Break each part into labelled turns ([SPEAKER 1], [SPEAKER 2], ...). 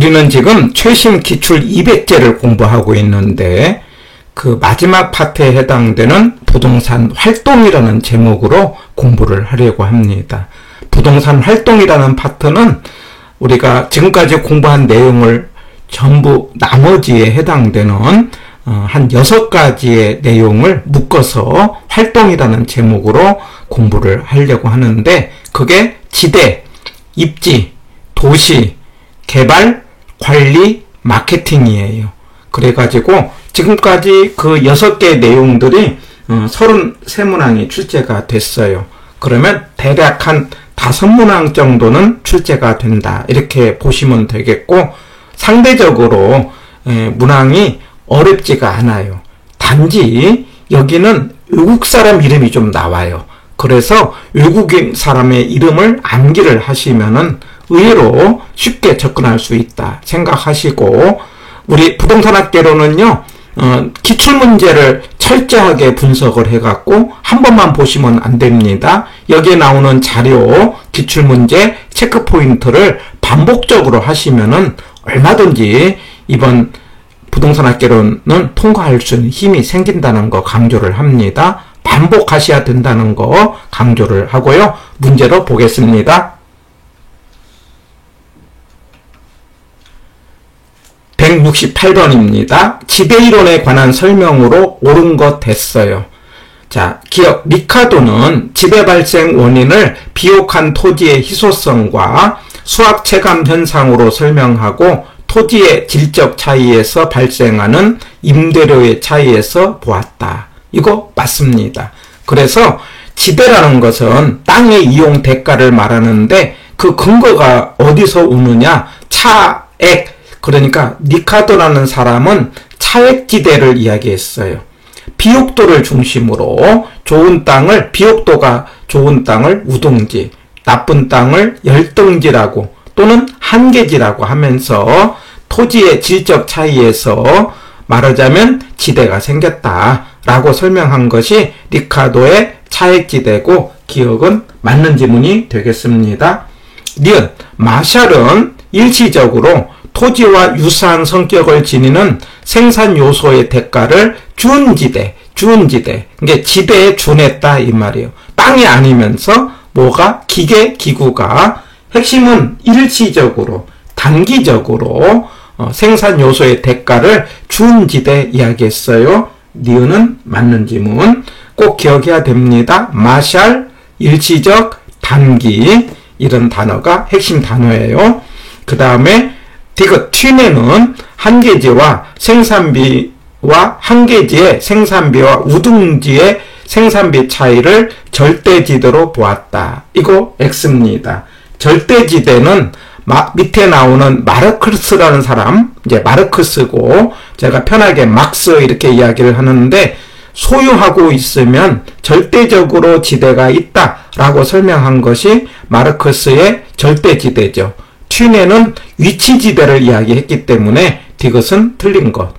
[SPEAKER 1] 우리는 지금 최신 기출 200제를 공부하고 있는데 그 마지막 파트에 해당되는 부동산 활동이라는 제목으로 공부를 하려고 합니다. 부동산 활동이라는 파트는 우리가 지금까지 공부한 내용을 전부 나머지에 해당되는 한 6가지의 내용을 묶어서 활동이라는 제목으로 공부를 하려고 하는데 그게 지대, 입지, 도시, 개발, 관리, 마케팅이에요. 그래가지고 지금까지 그 6개의 내용들이 33문항이 출제가 됐어요. 그러면 대략 한 5문항 정도는 출제가 된다. 이렇게 보시면 되겠고 상대적으로 문항이 어렵지가 않아요. 단지 여기는 외국 사람 이름이 좀 나와요. 그래서 외국인 사람의 이름을 암기를 하시면은 의외로 쉽게 접근할 수 있다 생각하시고 우리 부동산학개론은요 기출문제를 철저하게 분석을 해갖고 한 번만 보시면 안 됩니다. 여기에 나오는 자료, 기출문제, 체크포인트를 반복적으로 하시면은 얼마든지 이번 부동산학개론은 통과할 수 있는 힘이 생긴다는 거 강조를 합니다. 반복하셔야 된다는 거 강조를 하고요. 문제로 보겠습니다. 168번입니다. 지배이론에 관한 설명으로 옳은 것 됐어요. 자, 기억, 리카도는 지배 발생 원인을 비옥한 토지의 희소성과 수학 체감 현상으로 설명하고 토지의 질적 차이에서 발생하는 임대료의 차이에서 보았다. 이거 맞습니다. 그래서 지배라는 것은 땅의 이용 대가를 말하는데 그 근거가 어디서 오느냐? 차액. 그러니까 리카도라는 사람은 차액지대를 이야기했어요. 비옥도를 중심으로 좋은 땅을, 비옥도가 좋은 땅을 우등지, 나쁜 땅을 열등지라고 또는 한계지라고 하면서 토지의 질적 차이에서 말하자면 지대가 생겼다라고 설명한 것이 리카도의 차액지대고 기억은 맞는 지문이 되겠습니다. 니은, 마샬은 일시적으로 토지와 유사한 성격을 지니는 생산 요소의 대가를 준지대, 그러니까 지대에 준했다 이 말이에요. 땅이 아니면서 뭐가 기계, 기구가 핵심은 일시적으로, 단기적으로 생산 요소의 대가를 준지대 이야기했어요. 니은은 맞는 지문 꼭 기억해야 됩니다. 마샬, 일시적, 단기 이런 단어가 핵심 단어예요. 그 다음에 디귿, 튀네는 한계지와 생산비와 한계지의 생산비와 우등지의 생산비 차이를 절대지대로 보았다. 이거 X입니다. 절대지대는 밑에 나오는 마르크스라는 사람, 이제 마르크스고 제가 편하게 막스 이렇게 이야기를 하는데 소유하고 있으면 절대적으로 지대가 있다라고 설명한 것이 마르크스의 절대지대죠. 튀네는 위치지대를 이야기했기 때문에 디귿은 틀린 것.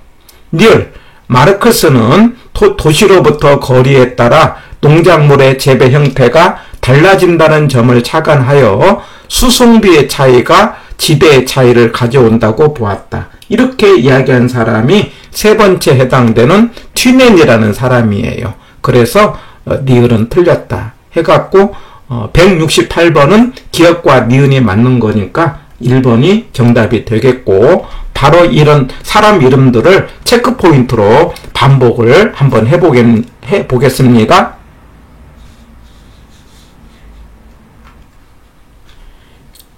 [SPEAKER 1] 니을, 마르크스는 도시로부터 거리에 따라 농작물의 재배 형태가 달라진다는 점을 착안하여 수송비의 차이가 지대의 차이를 가져온다고 보았다. 이렇게 이야기한 사람이 세 번째 해당되는 튀넨이라는 사람이에요. 그래서 니을은 틀렸다 해갖고 168번은 기억과 니은이 맞는 거니까 1번이 정답이 되겠고 바로 이런 사람 이름들을 체크포인트로 반복을 한번 해보겠습니다.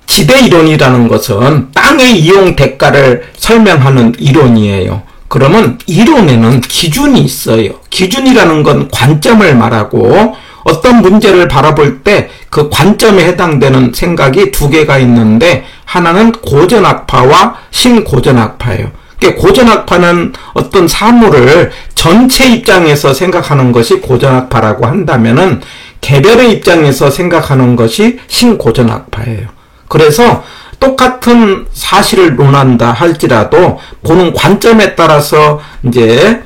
[SPEAKER 1] 지배이론이라는 것은 땅의 이용 대가를 설명하는 이론이에요. 그러면 이론에는 기준이 있어요. 기준이라는 건 관점을 말하고 어떤 문제를 바라볼 때 그 관점에 해당되는 생각이 두 개가 있는데 하나는 고전학파와 신고전학파예요. 고전학파는 어떤 사물을 전체 입장에서 생각하는 것이 고전학파라고 한다면은 개별의 입장에서 생각하는 것이 신고전학파예요. 그래서 똑같은 사실을 논한다 할지라도 보는 관점에 따라서 이제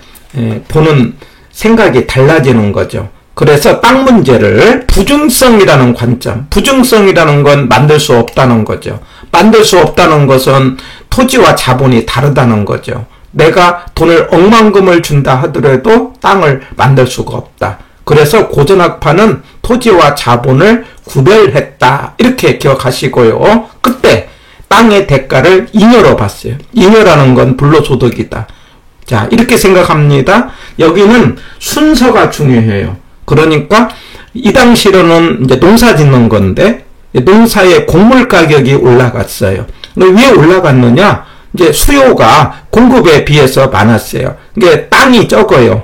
[SPEAKER 1] 보는 생각이 달라지는 거죠. 그래서 땅 문제를 부중성이라는 관점, 부중성이라는 건 만들 수 없다는 거죠. 만들 수 없다는 것은 토지와 자본이 다르다는 거죠. 내가 돈을 억만금을 준다 하더라도 땅을 만들 수가 없다. 그래서 고전학파는 토지와 자본을 구별했다. 이렇게 기억하시고요. 그때 땅의 대가를 잉여로 봤어요. 잉여라는 건 불로소득이다. 자, 이렇게 생각합니다. 여기는 순서가 중요해요. 그러니까 이 당시로는 이제 농사 짓는 건데 농사의 곡물 가격이 올라갔어요. 왜 올라갔느냐? 이제 수요가 공급에 비해서 많았어요. 이게 땅이 적어요.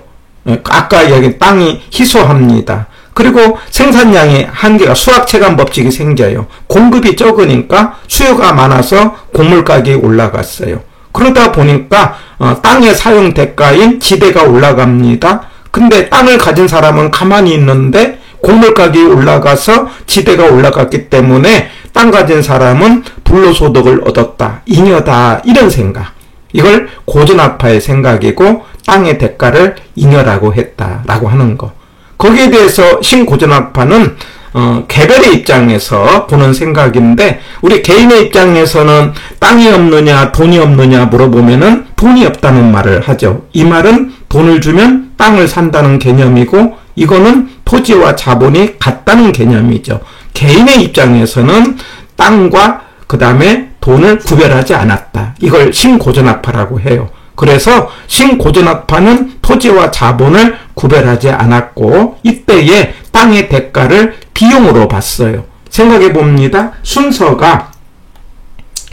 [SPEAKER 1] 아까 여기 땅이 희소합니다. 그리고 생산량이 한계가 수학체감 법칙이 생겨요. 공급이 적으니까 수요가 많아서 곡물 가격이 올라갔어요. 그러다 보니까 땅의 사용 대가인 지대가 올라갑니다. 근데 땅을 가진 사람은 가만히 있는데 곡물 가격이 올라가서 지대가 올라갔기 때문에 땅 가진 사람은 불로소득을 얻었다. 잉여다. 이런 생각. 이걸 고전학파의 생각이고 땅의 대가를 잉여라고 했다라고 하는 거. 거기에 대해서 신고전학파는 개별의 입장에서 보는 생각인데 우리 개인의 입장에서는 땅이 없느냐 돈이 없느냐 물어보면은 돈이 없다는 말을 하죠. 이 말은 돈을 주면 땅을 산다는 개념이고 이거는 토지와 자본이 같다는 개념이죠. 개인의 입장에서는 땅과 그 다음에 돈을 구별하지 않았다. 이걸 신고전학파라고 해요. 그래서 신고전학파는 토지와 자본을 구별하지 않았고 이때에 땅의 대가를 비용으로 봤어요. 생각해 봅니다. 순서가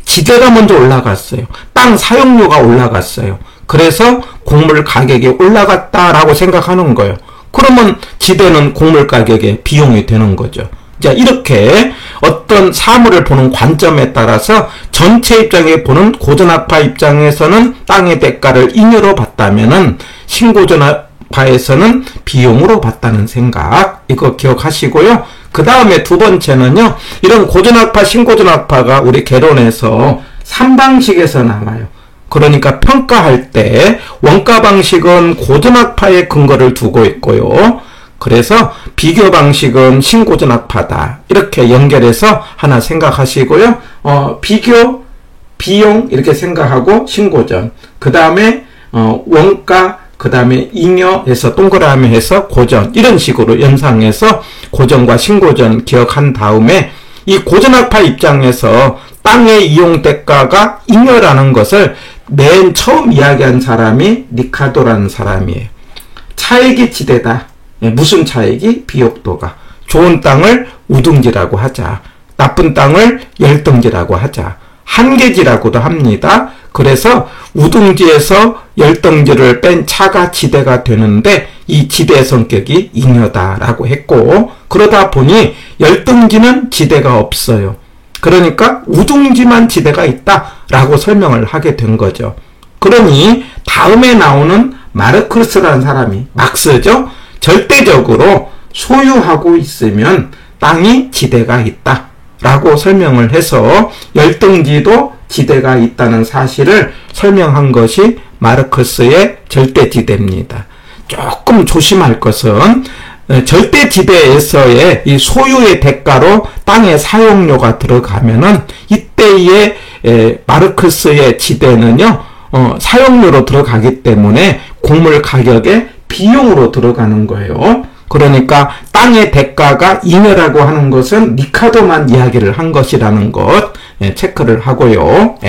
[SPEAKER 1] 지대가 먼저 올라갔어요. 땅 사용료가 올라갔어요. 그래서 곡물 가격이 올라갔다라고 생각하는 거예요. 그러면 지대는 곡물 가격의 비용이 되는 거죠. 자, 이렇게 어떤 사물을 보는 관점에 따라서 전체 입장에 보는 고전학파 입장에서는 땅의 대가를 잉여로 봤다면은 신고전학파에서는 비용으로 봤다는 생각, 이거 기억하시고요. 그 다음에 두 번째는요, 이런 고전학파, 신고전학파가 우리 개론에서 3방식에서 나와요. 그러니까 평가할 때 원가 방식은 고전학파의 근거를 두고 있고요. 그래서 비교 방식은 신고전학파다. 이렇게 연결해서 하나 생각하시고요. 비교, 비용 이렇게 생각하고 신고전. 그 다음에 원가, 그 다음에 잉여해서 동그라미 해서 고전. 이런 식으로 연상해서 고전과 신고전 기억한 다음에 이 고전학파 입장에서 땅의 이용 대가가 잉여라는 것을 맨 처음 이야기한 사람이 리카도라는 사람이에요. 차액이 지대다. 무슨 차액이? 비옥도가. 좋은 땅을 우등지라고 하자. 나쁜 땅을 열등지라고 하자. 한계지라고도 합니다. 그래서 우등지에서 열등지를 뺀 차가 지대가 되는데 이 지대의 성격이 잉여다라고 했고 그러다 보니 열등지는 지대가 없어요. 그러니까 우등지만 지대가 있다라고 설명을 하게 된 거죠. 그러니 다음에 나오는 마르크스라는 사람이 막스죠. 절대적으로 소유하고 있으면 땅이 지대가 있다 라고 설명을 해서 열등지도 지대가 있다는 사실을 설명한 것이 마르크스의 절대지대입니다. 조금 조심할 것은 절대지대에서의 이 소유의 대가로 땅의 사용료가 들어가면은 이때의 마르크스의 지대는요 사용료로 들어가기 때문에 곡물 가격에 비용으로 들어가는 거예요. 그러니까 땅의 대가가 잉여라고 하는 것은 리카도만 이야기를 한 것이라는 것 체크를 하고요.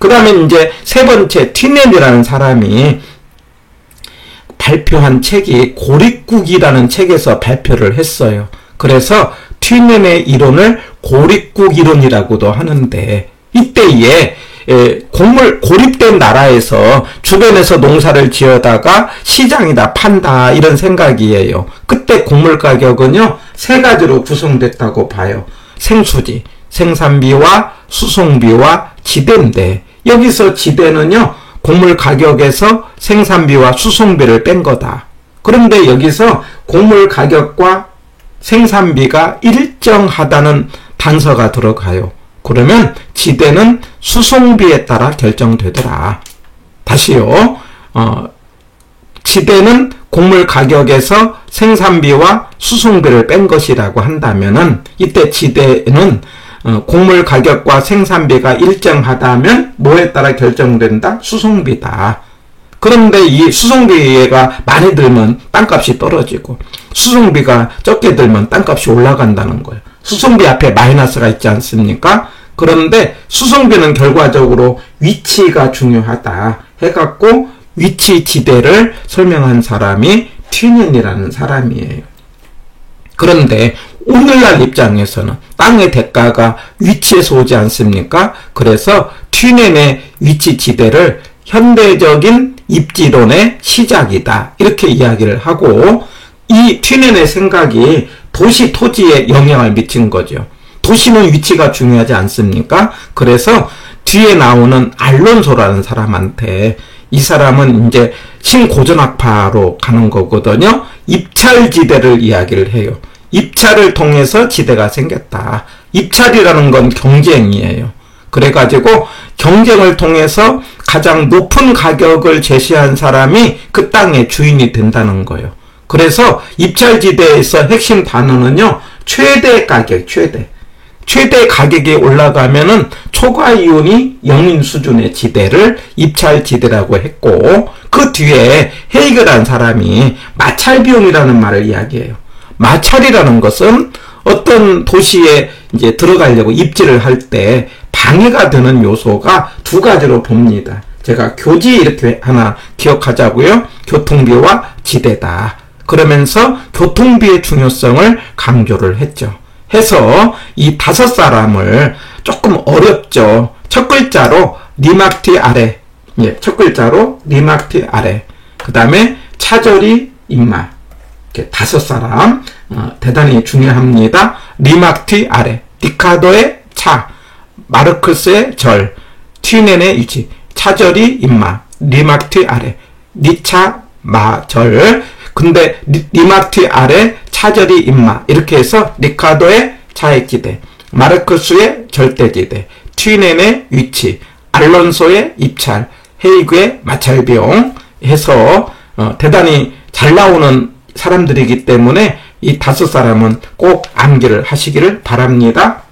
[SPEAKER 1] 그 다음에 이제 세 번째 튀넨이라는 사람이 발표한 책이 고립국이라는 책에서 발표를 했어요. 그래서 튀넨의 이론을 고립국 이론이라고도 하는데 이때에 곡물 고립된 나라에서 주변에서 농사를 지어다가 시장이다 판다 이런 생각이에요. 그때 곡물 가격은요 세 가지로 구성됐다고 봐요. 생수지, 생산비와 수송비와 지대인데 여기서 지대는요 곡물 가격에서 생산비와 수송비를 뺀 거다. 그런데 여기서 곡물 가격과 생산비가 일정하다는 단서가 들어가요. 그러면 지대는 수송비에 따라 결정되더라. 다시요. 지대는 곡물 가격에서 생산비와 수송비를 뺀 것이라고 한다면은 이때 지대는 곡물 가격과 생산비가 일정하다면 뭐에 따라 결정된다? 수송비다. 그런데 이 수송비가 많이 들면 땅값이 떨어지고 수송비가 적게 들면 땅값이 올라간다는 거예요. 수송비 앞에 마이너스가 있지 않습니까? 그런데 수송비는 결과적으로 위치가 중요하다 해갖고 위치 지대를 설명한 사람이 튀넨이라는 사람이에요. 그런데 오늘날 입장에서는 땅의 대가가 위치에서 오지 않습니까? 그래서 튀넨의 위치 지대를 현대적인 입지론의 시작이다 이렇게 이야기를 하고, 이 튀넨의 생각이 도시 토지에 영향을 미친 거죠. 도시는 위치가 중요하지 않습니까? 그래서 뒤에 나오는 알론소라는 사람한테, 이 사람은 이제 신고전학파로 가는 거거든요. 입찰지대를 이야기를 해요. 입찰을 통해서 지대가 생겼다. 입찰이라는 건 경쟁이에요. 그래가지고 경쟁을 통해서 가장 높은 가격을 제시한 사람이 그 땅의 주인이 된다는 거예요. 그래서 입찰지대에서 핵심 단어는요, 최대 가격, 최대 가격이 올라가면은 초과 이윤이 0인 수준의 지대를 입찰지대라고 했고, 그 뒤에 헤이겔이라는 사람이 마찰비용이라는 말을 이야기해요. 마찰이라는 것은 어떤 도시에 이제 들어가려고 입지를 할 때 방해가 되는 요소가 두 가지로 봅니다. 제가 교지 이렇게 하나 기억하자고요. 교통비와 지대다. 그러면서 교통비의 중요성을 강조를 했죠. 해서 이 5사람을 조금 어렵죠. 첫 글자로 리막티 아래, 첫 글자로 리막티 아래, 그 다음에 차절이 임마, 이렇게 5사람 대단히 중요합니다. 리막티 아래, 리카도의 차, 마르크스의 절, 튀넨의 위치, 차절이 임마, 리막티 아래, 리차 마절. 근데 리막티 아래, 차절이 임마, 이렇게 해서 리카도의 차액지대, 마르크스의 절대지대, 튀넨의 위치, 알론소의 입찰, 헤이그의 마찰비용 해서 대단히 잘 나오는 사람들이기 때문에 이 5사람은 꼭 암기를 하시기를 바랍니다.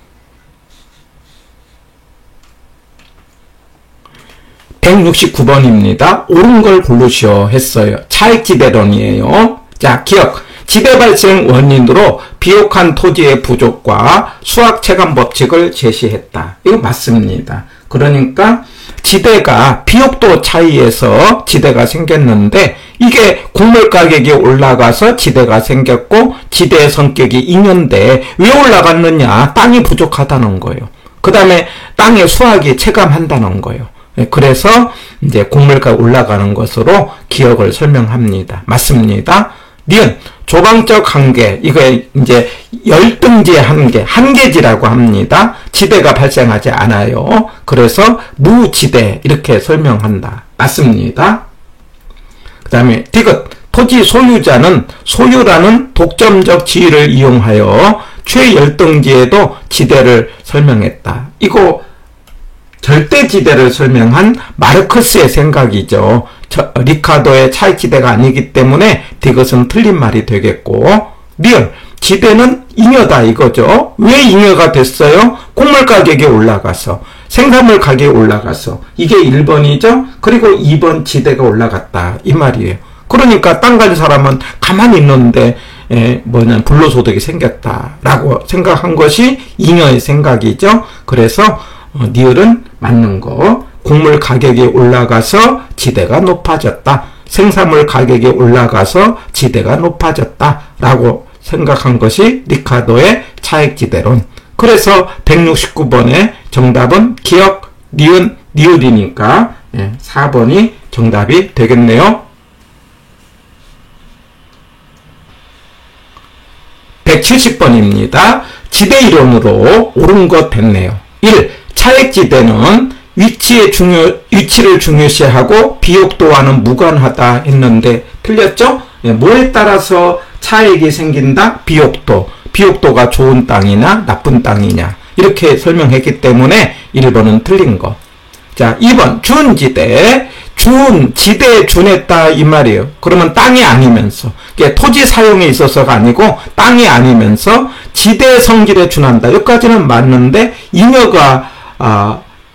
[SPEAKER 1] 169번입니다. 옳은 걸 고르시오 했어요. 차액지대론이에요. 자, 기억. 지대 발생 원인으로 비옥한 토지의 부족과 수학 체감 법칙을 제시했다. 이거 맞습니다. 그러니까 지대가 비옥도 차이에서 지대가 생겼는데, 이게 곡물 가격이 올라가서 지대가 생겼고, 지대의 성격이 잉여인데 왜 올라갔느냐? 땅이 부족하다는 거예요. 그 다음에 땅의 수확이 체감한다는 거예요. 그래서 이제 곡물가 올라가는 것으로 기억을 설명합니다. 맞습니다. 니은 조방적 한계, 이거 이제 열등지의 한계지라고 합니다. 지대가 발생하지 않아요. 그래서 무지대 이렇게 설명한다. 맞습니다. 그 다음에 디귿, 토지 소유자는 소유라는 독점적 지위를 이용하여 최열등지에도 지대를 설명했다. 이거 절대지대를 설명한 마르크스의 생각이죠. 리카도의 차익지대가 아니기 때문에 디귿은 틀린 말이 되겠고, 리얼, 지대는 잉여다 이거죠. 왜 잉여가 됐어요? 곡물 가격이 올라가서, 생산물 가격이 올라가서. 이게 1번이죠. 그리고 2번 지대가 올라갔다 이 말이에요. 그러니까 땅 가진 사람은 가만히 있는데 불로소득이 생겼다라고 생각한 것이 잉여의 생각이죠. 그래서 니을은 맞는 거. 곡물 가격이 올라가서 지대가 높아졌다. 생산물 가격이 올라가서 지대가 높아졌다. 라고 생각한 것이 리카도의 차액지대론. 그래서 169번의 정답은 기억, 니은, 니을이니까 4번이 정답이 되겠네요. 170번입니다. 지대 이론으로 옳은 것 됐네요. 1. 차액지대는 위치를 중요시하고 비옥도와는 무관하다 했는데 틀렸죠? 뭐에 따라서 차액이 생긴다? 비옥도. 비옥도가 좋은 땅이냐 나쁜 땅이냐 이렇게 설명했기 때문에 1번은 틀린 거. 자, 2번 준지대. 지대에 준했다 이 말이에요. 그러면 땅이 아니면서, 이게 토지 사용에 있어서가 아니고 땅이 아니면서 지대 성질에 준한다. 여기까지는 맞는데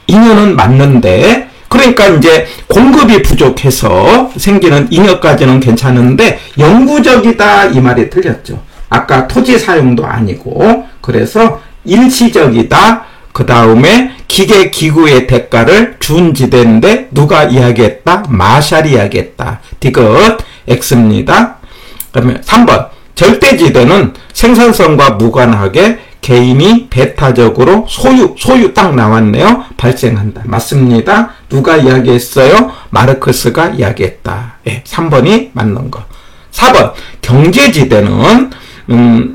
[SPEAKER 1] 잉여는 맞는데, 그러니까 이제 공급이 부족해서 생기는 잉여까지는 괜찮은데 영구적이다 이 말이 틀렸죠. 아까 토지 사용도 아니고, 그래서 일시적이다. 그 다음에 기계 기구의 대가를 준 지대인데 누가 이야기했다? 마샬이 이야기했다. 디귿 X입니다. 그다음에 3번 절대지대는 생산성과 무관하게 개인이 배타적으로 소유 딱 나왔네요. 발생한다. 맞습니다. 누가 이야기했어요? 마르크스가 이야기했다. 예, 3번이 맞는 거. 4번 경제지대는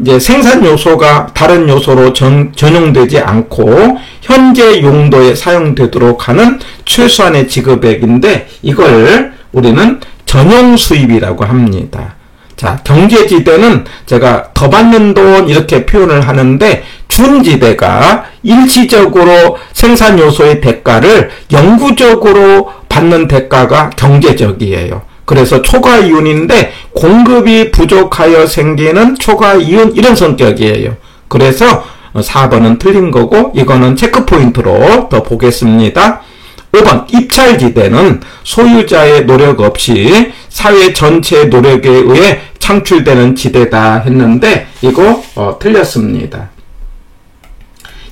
[SPEAKER 1] 이제 생산 요소가 다른 요소로 전용되지 않고 현재 용도에 사용되도록 하는 최소한의 지급액인데 이걸 우리는 전용 수입이라고 합니다. 자, 경제지대는 제가 더 받는 돈 이렇게 표현을 하는데 준지대가 일시적으로 생산 요소의 대가를 영구적으로 받는 대가가 경제적이에요. 그래서 초과이윤인데 공급이 부족하여 생기는 초과이윤 이런 성격이에요. 그래서 4번은 틀린 거고 이거는 체크포인트로 더 보겠습니다. 5번 입찰지대는 소유자의 노력 없이 사회 전체의 노력에 의해 창출되는 지대다 했는데 이거 틀렸습니다.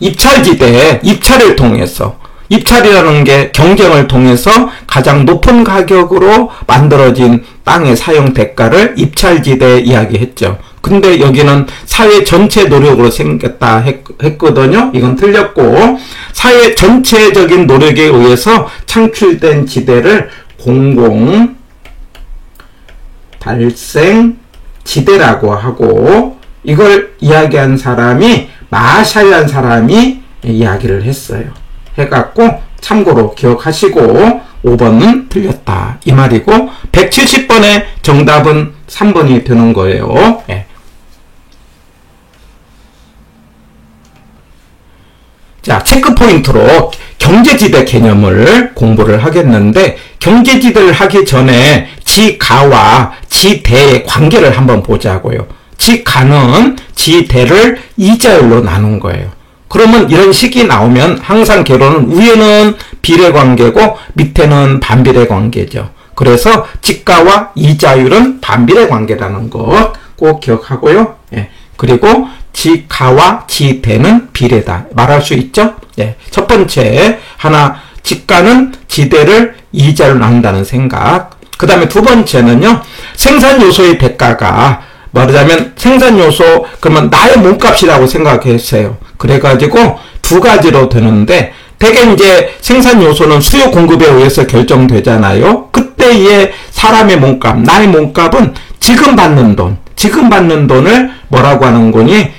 [SPEAKER 1] 입찰지대, 입찰을 통해서 입찰이라는 게 경쟁을 통해서 가장 높은 가격으로 만들어진 땅의 사용 대가를 입찰지대 이야기했죠. 근데 여기는 사회 전체 노력으로 생겼다 했거든요. 이건 틀렸고 사회 전체적인 노력에 의해서 창출된 지대를 공공 발생 지대라고 하고 이걸 이야기한 사람이 마샬이라는 사람이 이야기를 했어요. 해갖고 참고로 기억하시고 5번은 틀렸다 이 말이고 170번의 정답은 3번이 되는 거예요. 예. 자, 체크포인트로 경제지대 개념을 공부를 하겠는데 경제지대를 하기 전에 지가와 지대의 관계를 한번 보자고요. 지가는 지대를 이자율로 나눈 거예요. 그러면 이런 식이 나오면 항상 결론은 위에는 비례관계고 밑에는 반비례관계죠. 그래서 지가와 이자율은 반비례관계라는 것 꼭 기억하고요. 예. 그리고 지가와 지대는 비례다. 말할 수 있죠? 예. 첫 번째 하나 지가는 지대를 이자로 나눈다는 생각. 그 다음에 두 번째는요. 생산요소의 대가가 말하자면 생산요소 그러면 나의 몸값이라고 생각했어요. 그래가지고 두 가지로 되는데 대개 이제 생산요소는 수요 공급에 의해서 결정되잖아요. 그때의 사람의 몸값, 나의 몸값은 지금 받는 돈을 뭐라고 하는 거니?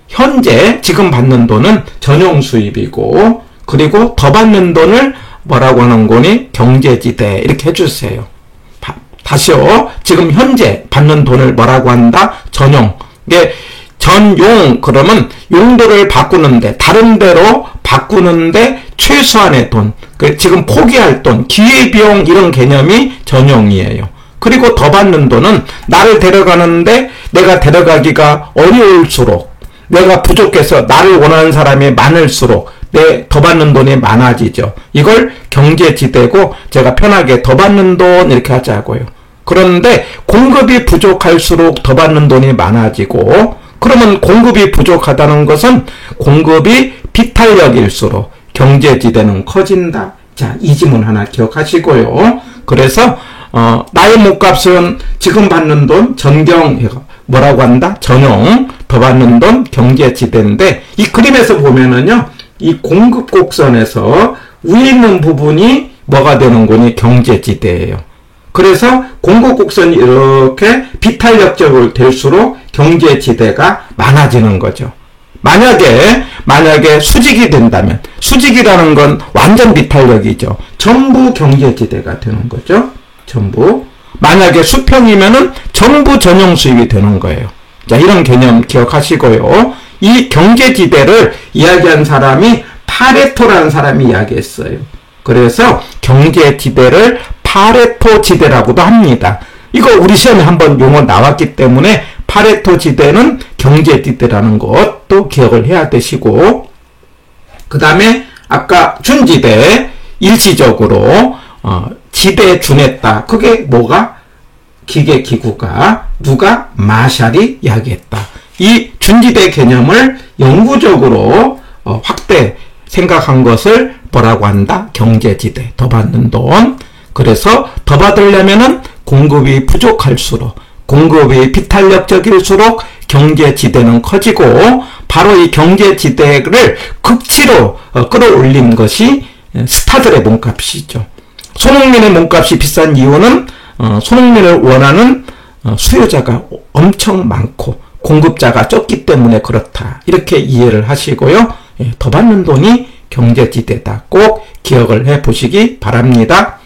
[SPEAKER 1] 현재 지금 받는 돈은 전용 수입이고 그리고 더 받는 돈을 뭐라고 하는 거니? 경제지대 이렇게 해주세요. 다시요. 지금 현재 받는 돈을 뭐라고 한다? 전용. 이게 전용 그러면 용도를 바꾸는데 다른 데로 바꾸는데 최소한의 돈. 지금 포기할 돈, 기회비용 이런 개념이 전용이에요. 그리고 더 받는 돈은 나를 데려가는데 내가 데려가기가 어려울수록 내가 부족해서 나를 원하는 사람이 많을수록 내 더 받는 돈이 많아지죠. 이걸 경제지대고 제가 편하게 더 받는 돈 이렇게 하자고요. 그런데 공급이 부족할수록 더 받는 돈이 많아지고 그러면 공급이 부족하다는 것은 공급이 비탄력일수록 경제지대는 커진다. 자, 이 지문 하나 기억하시고요. 그래서 나의 몸값은 지금 받는 돈 전경 뭐라고 한다? 전용 더 받는 돈 경제지대인데 이 그림에서 보면은요. 이 공급 곡선에서 위에 있는 부분이 뭐가 되는 거니? 경제지대예요. 그래서 공급 곡선이 이렇게 비탄력적으로 될수록 경제지대가 많아지는 거죠. 만약에 수직이 된다면 수직이라는 건 완전 비탄력이죠. 전부 경제지대가 되는 거죠. 전부. 만약에 수평이면은 전부 전용 수입이 되는 거예요. 자, 이런 개념 기억하시고요. 이 경제지대를 이야기한 사람이 파레토라는 사람이 이야기했어요. 그래서 경제지대를 파레토 지대라고도 합니다. 이거 우리 시험에 한번 용어 나왔기 때문에 파레토 지대는 경제지대라는 것도 기억을 해야 되시고, 그 다음에 아까 준지대, 일시적으로 지대에 준했다. 그게 뭐가? 기계기구가 누가? 마샬이 이야기했다. 이 준지대 개념을 영구적으로 확대 생각한 것을 뭐라고 한다? 경제지대. 더 받는 돈. 그래서 더 받으려면은 공급이 부족할수록, 공급이 비탄력적일수록 경제지대는 커지고, 바로 이 경제지대를 극치로 끌어올린 것이 스타들의 몸값이죠. 손흥민의 몸값이 비싼 이유는 손흥민을 원하는 수요자가 엄청 많고 공급자가 적기 때문에 그렇다. 이렇게 이해를 하시고요. 더 받는 돈이 경제지대다. 꼭 기억을 해 보시기 바랍니다.